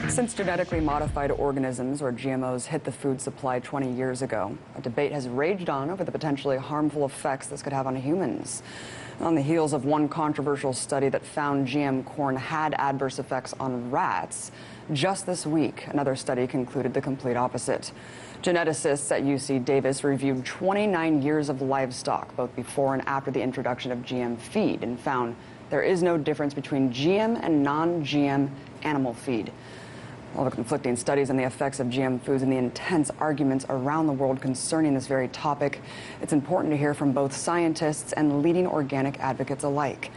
Since genetically modified organisms, or GMOs, hit the food supply 20 years ago, a debate has raged on over the potentially harmful effects this could have on humans. On the heels of one controversial study that found GM corn had adverse effects on rats, just this week, another study concluded the complete opposite. Geneticists at UC Davis reviewed 29 years of livestock, both before and after the introduction of GM feed, and found there is no difference between GM and non-GM animal feed. All the conflicting studies on the effects of GM foods and the intense arguments around the world concerning this very topic, it's important to hear from both scientists and leading organic advocates alike.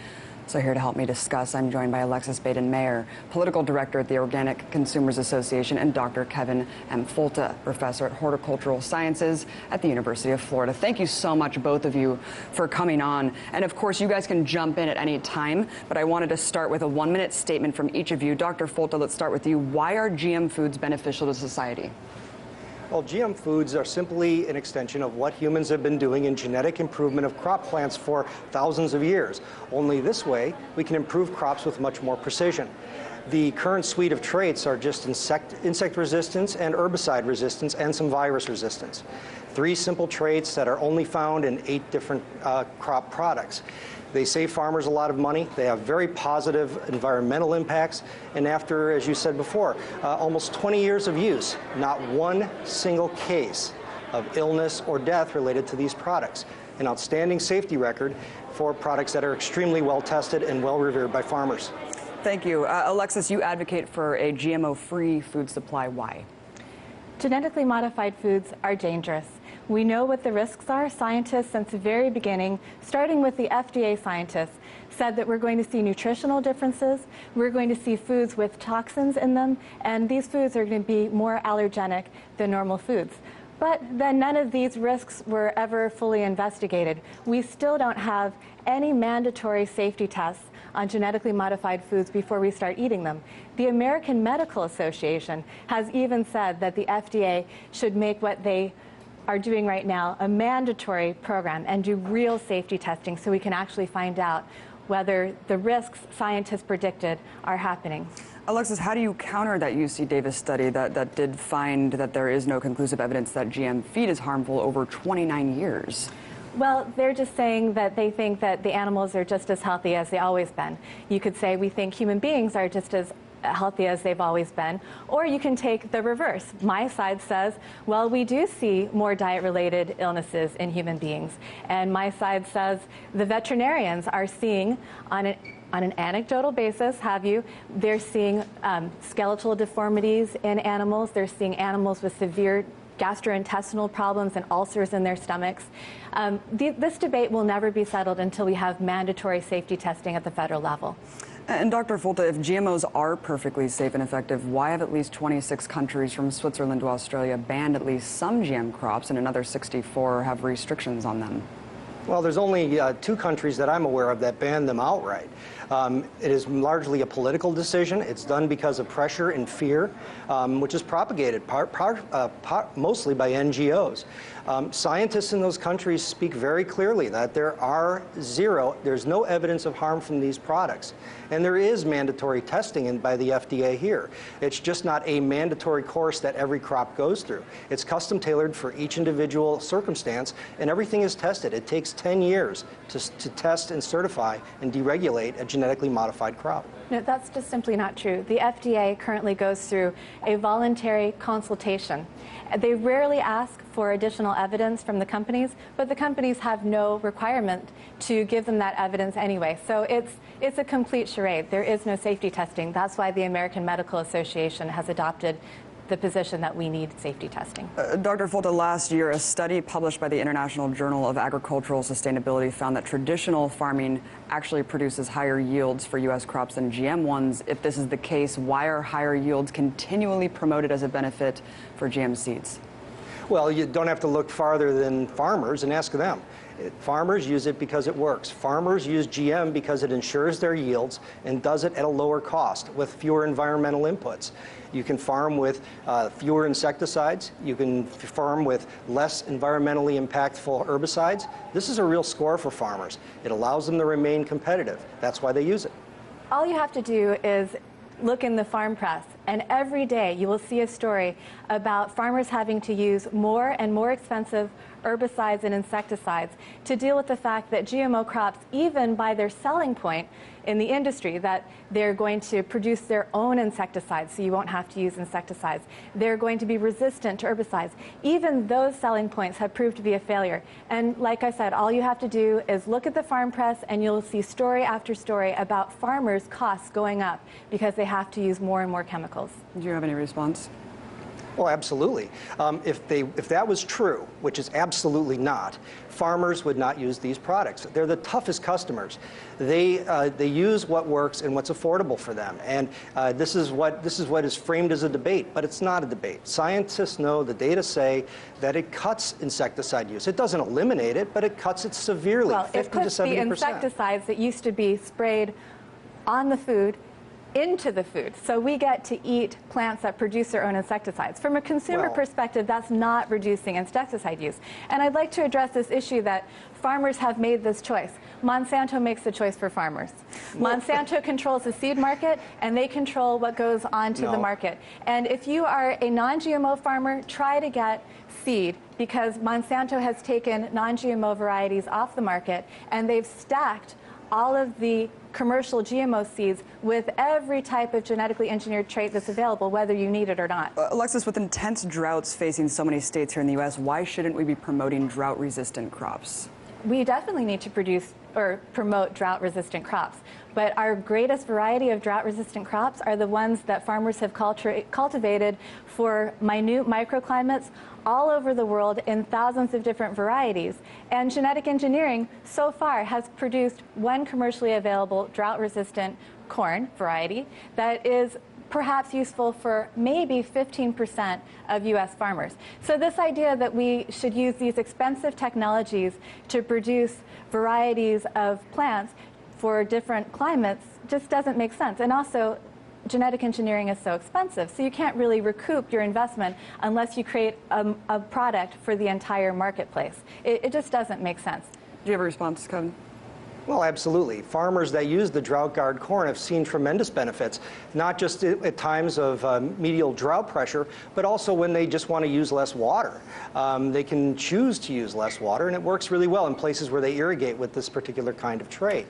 So here to help me discuss, I'm joined by Alexis Baden-Mayer, Political Director at the Organic Consumers Association, and Dr. Kevin M. Folta, Professor at Horticultural Sciences at the University of Florida. Thank you so much, both of you, for coming on. And of course, you guys can jump in at any time, but I wanted to start with a one-minute statement from each of you. Dr. Folta, let's start with you. Why are GM foods beneficial to society? Well, GM foods are simply an extension of what humans have been doing in genetic improvement of crop plants for thousands of years. Only this way, we can improve crops with much more precision. The current suite of traits are just insect resistance and herbicide resistance and some virus resistance. 3 simple traits that are only found in 8 different crop products. They save farmers a lot of money. They have very positive environmental impacts. And after, as you said before, almost 20 years of use, not one single case of illness or death related to these products. An outstanding safety record for products that are extremely well tested and well revered by farmers. Thank you. Alexis, you advocate for a GMO-free food supply. Why? Genetically modified foods are dangerous. We know what the risks are. Scientists, since the very beginning, starting with the FDA scientists, said that we're going to see nutritional differences, we're going to see foods with toxins in them, and these foods are going to be more allergenic than normal foods. But then none of these risks were ever fully investigated. We still don't have any mandatory safety tests on genetically modified foods before we start eating them. The American Medical Association has even said that the FDA should make what they are doing right now a mandatory program and do real safety testing so we can actually find out whether the risks scientists predicted are happening. Alexis, how do you counter that UC Davis study that did find that there is no conclusive evidence that GM feed is harmful over 29 years? Well, they're just saying that they think that the animals are just as healthy as they've always been. You could say we think human beings are just as healthy as they've always been, or you can take the reverse. My side says, well, we do see more diet-related illnesses in human beings, and my side says the veterinarians are seeing on an anecdotal basis, they're seeing skeletal deformities in animals, they're seeing animals with severe gastrointestinal problems and ulcers in their stomachs. This debate will never be settled until we have mandatory safety testing at the federal level. And Dr. Folta, if GMOs are perfectly safe and effective, why have at least 26 countries from Switzerland to Australia banned at least some GM crops and another 64 have restrictions on them? Well, there's only 2 countries that I'm aware of that ban them outright. It is largely a political decision. It's done because of pressure and fear, which is propagated mostly by NGOs. Scientists in those countries speak very clearly that there's no evidence of harm from these products. And there is mandatory testing by the FDA here. It's just not a mandatory course that every crop goes through. It's custom tailored for each individual circumstance, and everything is tested. It takes 10 years to test and certify and deregulate a genetically modified crop. No, that's just simply not true. The FDA currently goes through a voluntary consultation. They rarely ask for additional evidence from the companies, but the companies have no requirement to give them that evidence anyway. So it's a complete charade. There is no safety testing. That's why the American Medical Association has adopted the position that we need safety testing. Dr. Folta, last year, a study published by the International Journal of Agricultural Sustainability found that traditional farming actually produces higher yields for U.S. crops than GM ones. If this is the case, why are higher yields continually promoted as a benefit for GM seeds? Well, you don't have to look farther than farmers and ask them. Farmers use it because it works. Farmers use GM because it ensures their yields and does it at a lower cost with fewer environmental inputs. You can farm with fewer insecticides. You can farm with less environmentally impactful herbicides. This is a real score for farmers. It allows them to remain competitive. That's why they use it. All you have to do is look in the farm press, and every day you will see a story about farmers having to use more and more expensive herbicides and insecticides to deal with the fact that GMO crops, even by their selling point in the industry, that they're going to produce their own insecticides, so you won't have to use insecticides. They're going to be resistant to herbicides. Even those selling points have proved to be a failure. And like I said, all you have to do is look at the farm press and you'll see story after story about farmers' costs going up because they have to use more and more chemicals. Do you have any response? Oh, absolutely. If that was true, which is absolutely not, farmers would not use these products. They're the toughest customers. They use what works and what's affordable for them. And this is what is framed as a debate, but it's not a debate. Scientists know, the data say that it cuts insecticide use. It doesn't eliminate it, but it cuts it severely, well, 50 to 70%. It puts the insecticides that used to be sprayed on the food into the food. So we get to eat plants that produce their own insecticides. From a consumer perspective, that's not reducing insecticide use. And I'd like to address this issue that farmers have made this choice. Monsanto makes the choice for farmers. Monsanto controls the seed market, and they control what goes onto the market. And if you are a non-GMO farmer, try to get seed, because Monsanto has taken non-GMO varieties off the market, and they've stacked all of the commercial GMO seeds with every type of genetically engineered trait that's available, whether you need it or not. Alexis, with intense droughts facing so many states here in the U.S., why shouldn't we be promoting drought-resistant crops? We definitely need to produce or promote drought-resistant crops. But our greatest variety of drought-resistant crops are the ones that farmers have cultivated for minute microclimates all over the world in thousands of different varieties. And genetic engineering so far has produced one commercially available drought-resistant corn variety that is perhaps useful for maybe 15% of U.S. farmers. So this idea that we should use these expensive technologies to produce varieties of plants for different climates just doesn't make sense. And also, genetic engineering is so expensive, so you can't really recoup your investment unless you create a product for the entire marketplace. It just doesn't make sense. Do you have a response, Kevin? Well, absolutely. Farmers that use the drought-guard corn have seen tremendous benefits, not just at times of medial drought pressure, but also when they just want to use less water. They can choose to use less water, and it works really well in places where they irrigate with this particular kind of trait.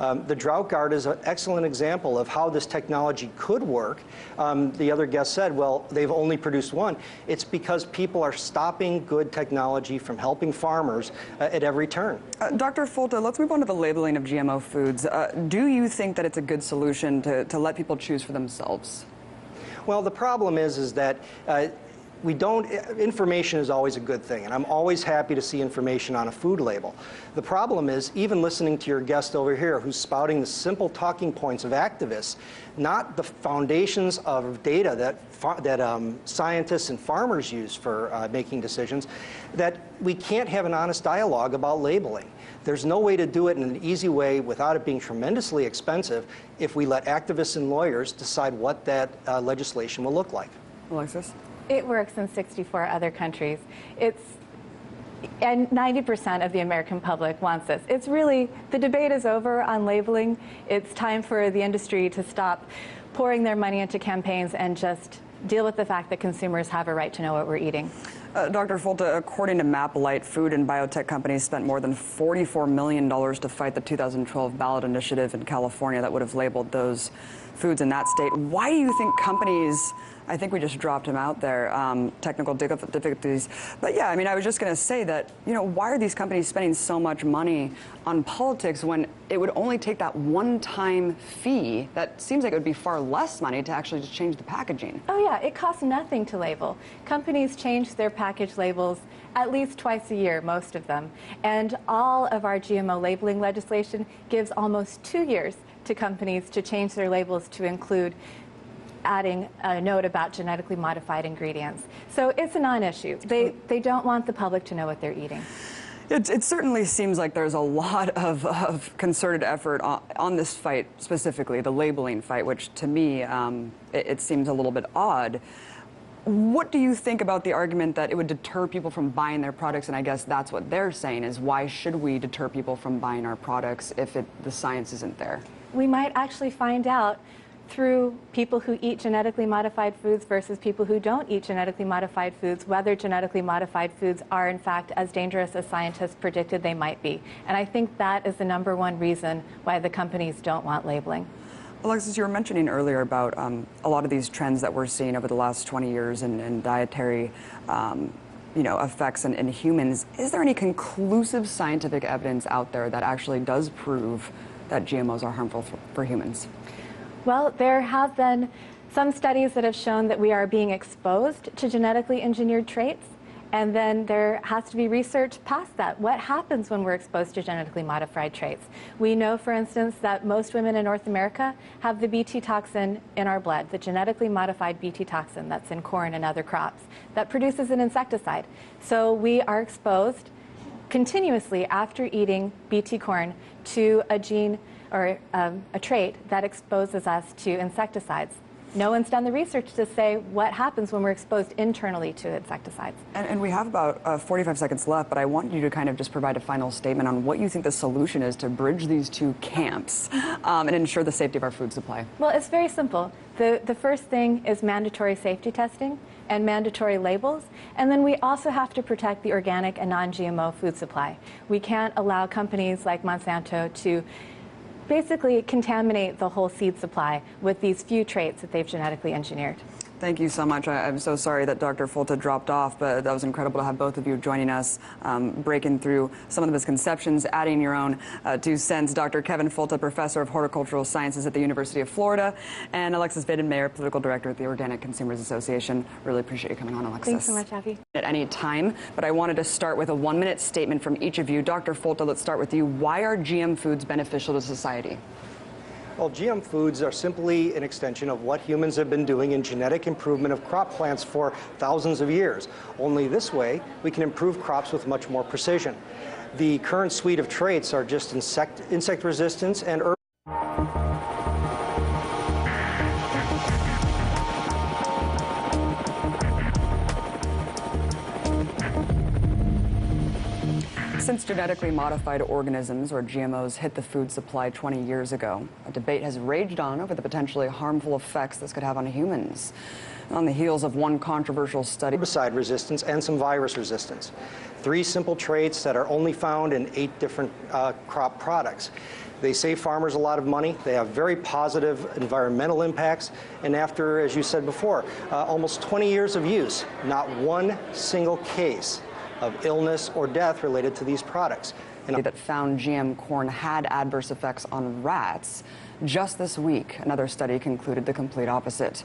The drought guard is an excellent example of how this technology could work. The other guest said, well, they've only produced one. It's because people are stopping good technology from helping farmers at every turn. Dr. Folta, let's move on to the labeling of GMO foods. Do you think that it's a good solution to let people choose for themselves? Well, the problem is that information is always a good thing, and I'm always happy to see information on a food label. The problem is, even listening to your guest over here who's spouting the simple talking points of activists, not the foundations of data that scientists and farmers use for making decisions, that we can't have an honest dialogue about labeling. There's no way to do it in an easy way without it being tremendously expensive if we let activists and lawyers decide what that legislation will look like. Alexis? It works in 64 other countries. And 90% of the American public wants this. It's really, the debate is over on labeling. It's time for the industry to stop pouring their money into campaigns and just deal with the fact that consumers have a right to know what we're eating. Dr. Folta, according to MapLight, food and biotech companies spent more than $44 million to fight the 2012 ballot initiative in California that would have labeled those foods in that state. Why do you think companies, I think we just dropped him out there, technical difficulties, but yeah, I mean, I was just going to say that, you know, why are these companies spending so much money on politics when it would only take that one-time fee that seems like it would be far less money to actually just change the packaging? Oh yeah, it costs nothing to label. Companies change their package labels at least twice a year, most of them. And all of our GMO labeling legislation gives almost 2 years to companies to change their labels to include adding a note about genetically modified ingredients. So it's a non-issue. They don't want the public to know what they're eating. It certainly seems like there's a lot of concerted effort on this fight, specifically the labeling fight, which to me, it seems a little bit odd. What do you think about the argument that it would deter people from buying their products? And I guess that's what they're saying is, why should we deter people from buying our products if the science isn't there? We might actually find out through people who eat genetically modified foods versus people who don't eat genetically modified foods, whether genetically modified foods are in fact as dangerous as scientists predicted they might be. And I think that is the number one reason why the companies don't want labeling. Alexis, you were mentioning earlier about a lot of these trends that we're seeing over the last 20 years in dietary effects in humans. Is there any conclusive scientific evidence out there that actually does prove that GMOs are harmful for humans? Well, there have been some studies that have shown that we are being exposed to genetically engineered traits, and then there has to be research past that. What happens when we're exposed to genetically modified traits? We know, for instance, that most women in North America have the Bt toxin in our blood, the genetically modified Bt toxin that's in corn and other crops that produces an insecticide. So we are exposed continuously after eating Bt corn to a gene or a trait that exposes us to insecticides. No one's done the research to say what happens when we're exposed internally to insecticides. And we have about 45 seconds left, but I want you to kind of just provide a final statement on what you think the solution is to bridge these two camps and ensure the safety of our food supply. Well, it's very simple. The first thing is mandatory safety testing and mandatory labels, and then we also have to protect the organic and non-GMO food supply. We can't allow companies like Monsanto to basically contaminate the whole seed supply with these few traits that they've genetically engineered. Thank you so much. I'm so sorry that Dr. Folta dropped off, but that was incredible to have both of you joining us, breaking through some of the misconceptions, adding your own 2 cents. Dr. Kevin Folta, Professor of Horticultural Sciences at the University of Florida, and Alexis Baden-Mayer, Political Director at the Organic Consumers Association. Really appreciate you coming on, Alexis. Thanks so much, Abby. At any time, but I wanted to start with a 1-minute statement from each of you. Dr. Folta, let's start with you. Why are GM foods beneficial to society? Well, GM foods are simply an extension of what humans have been doing in genetic improvement of crop plants for thousands of years. Only this way, we can improve crops with much more precision. The current suite of traits are just insect resistance and herb. Since genetically modified organisms, or GMOs, hit the food supply 20 years ago, a debate has raged on over the potentially harmful effects this could have on humans. On the heels of one controversial study, herbicide resistance and some virus resistance. 3 simple traits that are only found in 8 different crop products. They save farmers a lot of money. They have very positive environmental impacts. And after, as you said before, almost 20 years of use, not one single case of illness or death related to these products. And that found GM corn had adverse effects on rats. Just this week, another study concluded the complete opposite.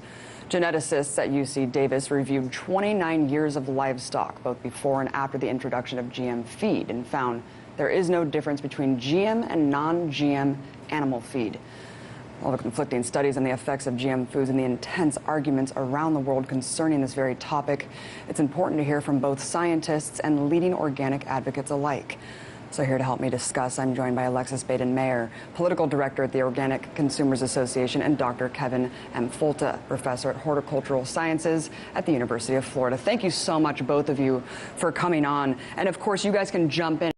Geneticists at UC Davis reviewed 29 years of livestock, both before and after the introduction of GM feed, and found there is no difference between GM and non-GM animal feed. All the conflicting studies on the effects of GM foods and the intense arguments around the world concerning this very topic, it's important to hear from both scientists and leading organic advocates alike. So here to help me discuss, I'm joined by Alexis Baden-Mayer, Political Director at the Organic Consumers Association, and Dr. Kevin M. Folta, Professor at Horticultural Sciences at the University of Florida. Thank you so much, both of you, for coming on. And of course, you guys can jump in.